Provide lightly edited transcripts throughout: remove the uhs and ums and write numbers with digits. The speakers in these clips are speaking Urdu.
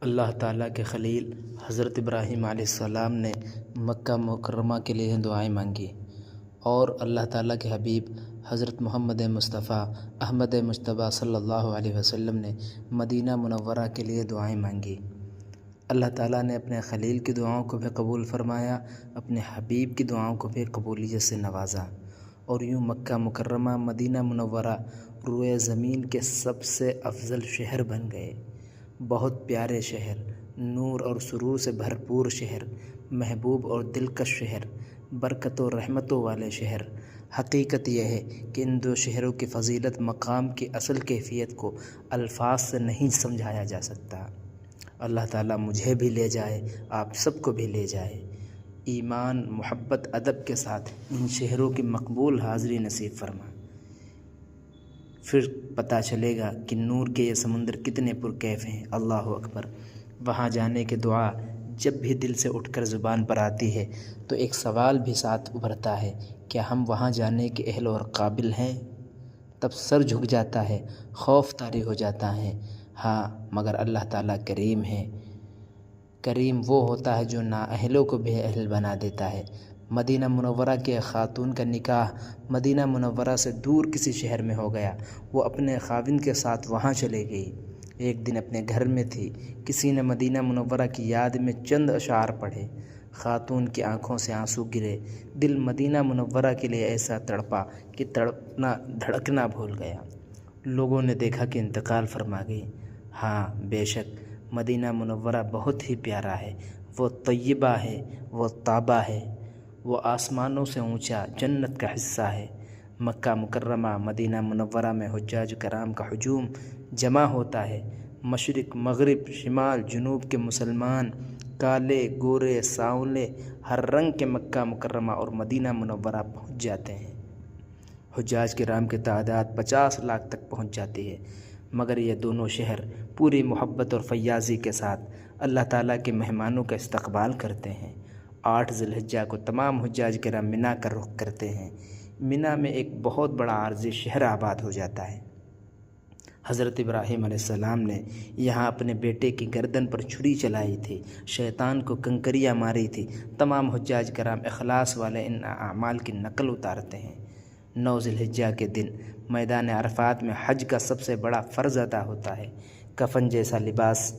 اللہ تعالیٰ کے خلیل حضرت ابراہیم علیہ السلام نے مکہ مکرمہ کے لیے دعائیں مانگی، اور اللہ تعالیٰ کے حبیب حضرت محمد مصطفیٰ احمد مجتبیٰ صلی اللہ علیہ وسلم نے مدینہ منورہ کے لیے دعائیں مانگی۔ اللہ تعالیٰ نے اپنے خلیل کی دعاؤں کو بھی قبول فرمایا، اپنے حبیب کی دعاؤں کو بھی قبولیت سے نوازا، اور یوں مکہ مکرمہ مدینہ منورہ روئے زمین کے سب سے افضل شہر بن گئے۔ بہت پیارے شہر، نور اور سرور سے بھرپور شہر، محبوب اور دلکش شہر، برکت و رحمتوں والے شہر۔ حقیقت یہ ہے کہ ان دو شہروں کی فضیلت مقام کی اصل کیفیت کو الفاظ سے نہیں سمجھایا جا سکتا۔ اللہ تعالیٰ مجھے بھی لے جائے، آپ سب کو بھی لے جائے، ایمان، محبت، ادب کے ساتھ ان شہروں کی مقبول حاضری نصیب فرما۔ پھر پتہ چلے گا کہ نور کے یہ سمندر کتنے پرکیف ہیں۔ اللہ اکبر۔ وہاں جانے کی دعا جب بھی دل سے اٹھ کر زبان پر آتی ہے تو ایک سوال بھی ساتھ ابھرتا ہے، کیا ہم وہاں جانے کے اہل اور قابل ہیں؟ تب سر جھک جاتا ہے، خوف طاری ہو جاتا ہے۔ ہاں، مگر اللہ تعالیٰ کریم ہے۔ کریم وہ ہوتا ہے جو نااہلوں کو بھی اہل بنا دیتا ہے۔ مدینہ منورہ کے خاتون کا نکاح مدینہ منورہ سے دور کسی شہر میں ہو گیا۔ وہ اپنے خاوند کے ساتھ وہاں چلے گئی۔ ایک دن اپنے گھر میں تھی، کسی نے مدینہ منورہ کی یاد میں چند اشعار پڑھے۔ خاتون کی آنکھوں سے آنسو گرے، دل مدینہ منورہ کے لیے ایسا تڑپا کہ دھڑکنا بھول گیا۔ لوگوں نے دیکھا کہ انتقال فرما گئی۔ ہاں، بے شک مدینہ منورہ بہت ہی پیارا ہے، وہ طیبہ ہے، وہ طابہ ہے، وہ آسمانوں سے اونچا جنت کا حصہ ہے۔ مکہ مکرمہ مدینہ منورہ میں حجاج کرام کا ہجوم جمع ہوتا ہے۔ مشرق، مغرب، شمال، جنوب کے مسلمان، کالے، گورے، سانولے، ہر رنگ کے مکہ مکرمہ اور مدینہ منورہ پہنچ جاتے ہیں۔ حجاج کرام کی تعداد 50 لاکھ تک پہنچ جاتی ہے، مگر یہ دونوں شہر پوری محبت اور فیاضی کے ساتھ اللہ تعالیٰ کے مہمانوں کا استقبال کرتے ہیں۔ 8 ذی الحجہ کو تمام حجاج کرام منا کا رخ کرتے ہیں۔ منا میں ایک بہت بڑا عارضی شہر آباد ہو جاتا ہے۔ حضرت ابراہیم علیہ السلام نے یہاں اپنے بیٹے کی گردن پر چھری چلائی تھی، شیطان کو کنکریاں ماری تھی۔ تمام حجاج کرام اخلاص والے ان اعمال کی نقل اتارتے ہیں۔ 9 ذی الحجہ کے دن میدان عرفات میں حج کا سب سے بڑا فرض ادا ہوتا ہے۔ کفن جیسا لباس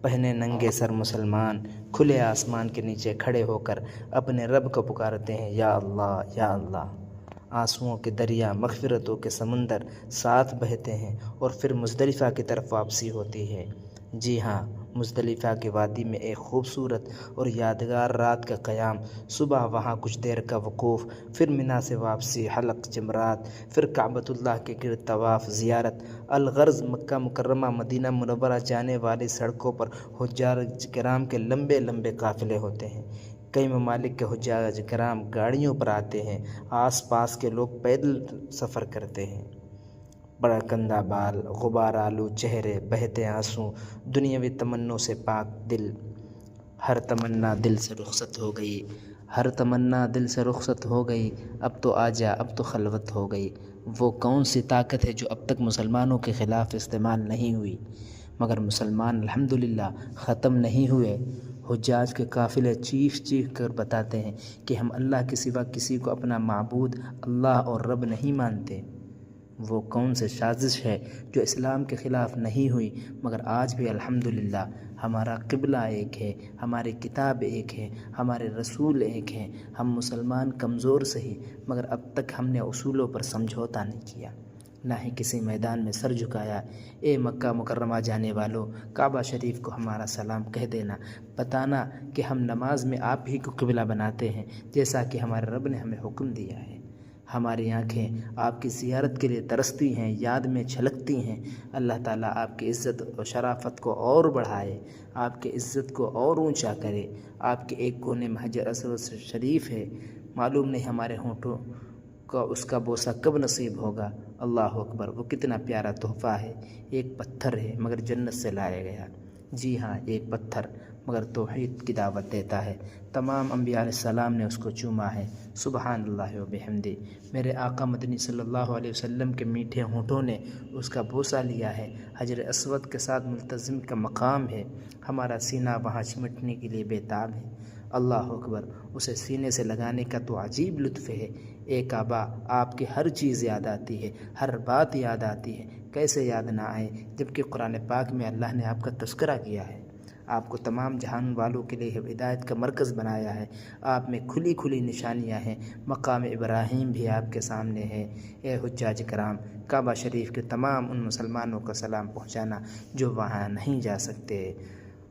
پہنے ننگے سر مسلمان کھلے آسمان کے نیچے کھڑے ہو کر اپنے رب کو پکارتے ہیں، یا اللہ، یا اللہ۔ آنسوؤں کے دریا، مغفرتوں کے سمندر ساتھ بہتے ہیں، اور پھر مزدلفہ کی طرف واپسی ہوتی ہے۔ جی ہاں، مزدلفہ کی وادی میں ایک خوبصورت اور یادگار رات کا قیام، صبح وہاں کچھ دیر کا وقوف، پھر منا سے واپسی، حلق جمرات، پھر کعبۃ اللہ کے گرد طواف، زیارت۔ الغرض مکہ مکرمہ مدینہ منورہ جانے والی سڑکوں پر حجاج کرام کے لمبے لمبے قافلے ہوتے ہیں۔ کئی ممالک کے حجاج کرام گاڑیوں پر آتے ہیں، آس پاس کے لوگ پیدل سفر کرتے ہیں۔ پراکندہ بال، غبار آلود چہرے، بہتے آنسو، دنیاوی تمنوں سے پاک دل۔ ہر تمنا دل سے رخصت ہو گئی، ہر تمنا دل سے رخصت ہو گئی، اب تو آجا، اب تو خلوت ہو گئی۔ وہ کون سی طاقت ہے جو اب تک مسلمانوں کے خلاف استعمال نہیں ہوئی؟ مگر مسلمان الحمدللہ ختم نہیں ہوئے۔ حجاج کے قافلے چیخ چیخ کر بتاتے ہیں کہ ہم اللہ کے سوا کسی کو اپنا معبود، اللہ اور رب نہیں مانتے۔ وہ کون سے سازش ہے جو اسلام کے خلاف نہیں ہوئی، مگر آج بھی الحمدللہ ہمارا قبلہ ایک ہے، ہماری کتاب ایک ہے، ہمارے رسول ایک ہیں۔ ہم مسلمان کمزور سہی، مگر اب تک ہم نے اصولوں پر سمجھوتا نہیں کیا، نہ ہی کسی میدان میں سر جھکایا۔ اے مکہ مکرمہ جانے والوں، کعبہ شریف کو ہمارا سلام کہہ دینا، بتانا کہ ہم نماز میں آپ ہی کو قبلہ بناتے ہیں، جیسا کہ ہمارے رب نے ہمیں حکم دیا ہے۔ ہماری آنکھیں آپ کی زیارت کے لیے ترستی ہیں، یاد میں چھلکتی ہیں۔ اللہ تعالیٰ آپ کی عزت و شرافت کو اور بڑھائے، آپ کی عزت کو اور اونچا کرے۔ آپ کے ایک کونے میں حجر اسود شریف ہے، معلوم نہیں ہمارے ہونٹوں کا اس کا بوسہ کب نصیب ہوگا۔ اللہ اکبر، وہ کتنا پیارا تحفہ ہے۔ ایک پتھر ہے مگر جنت سے لایا گیا۔ جی ہاں، ایک پتھر مگر توحید کی دعوت دیتا ہے۔ تمام انبیاء علیہ السلام نے اس کو چوما ہے۔ سبحان اللہ و بحمدہ۔ میرے آقا مدنی صلی اللہ علیہ وسلم کے میٹھے ہونٹوں نے اس کا بوسہ لیا ہے۔ حجر اسود کے ساتھ ملتزم کا مقام ہے، ہمارا سینہ وہاں چمٹنے کے لیے بےتاب ہے۔ اللہ اکبر، اسے سینے سے لگانے کا تو عجیب لطف ہے۔ اے کعبہ، آپ کی ہر چیز یاد آتی ہے، ہر بات یاد آتی ہے، کیسے یاد نہ آئے جبکہ قرآن پاک میں اللہ نے آپ کا تذکرہ کیا ہے، آپ کو تمام جہان والوں کے لیے ہدایت کا مرکز بنایا ہے، آپ میں کھلی کھلی نشانیاں ہیں، مقام ابراہیم بھی آپ کے سامنے ہے۔ اے حجاج کرام، کعبہ شریف کے تمام ان مسلمانوں کا سلام پہنچانا جو وہاں نہیں جا سکتے،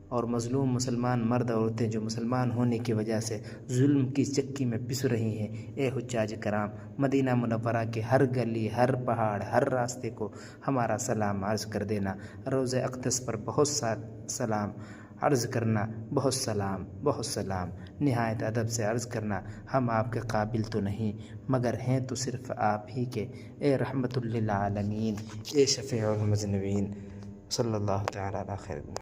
اور مظلوم مسلمان مرد عورتیں جو مسلمان ہونے کی وجہ سے ظلم کی چکی میں پس رہی ہیں، اے حجاج کرام، مدینہ منورہ کے ہر گلی، ہر پہاڑ، ہر راستے کو ہمارا سلام عرض کر دینا۔ روضہ اقدس پر بہت سا سلام عرض کرنا، بہت سلام نہایت ادب سے عرض کرنا۔ ہم آپ کے قابل تو نہیں، مگر ہیں تو صرف آپ ہی کے، اے رحمت للعالمین، اے شفیع المذنبین، صلی اللہ تعالیٰ علی خیر۔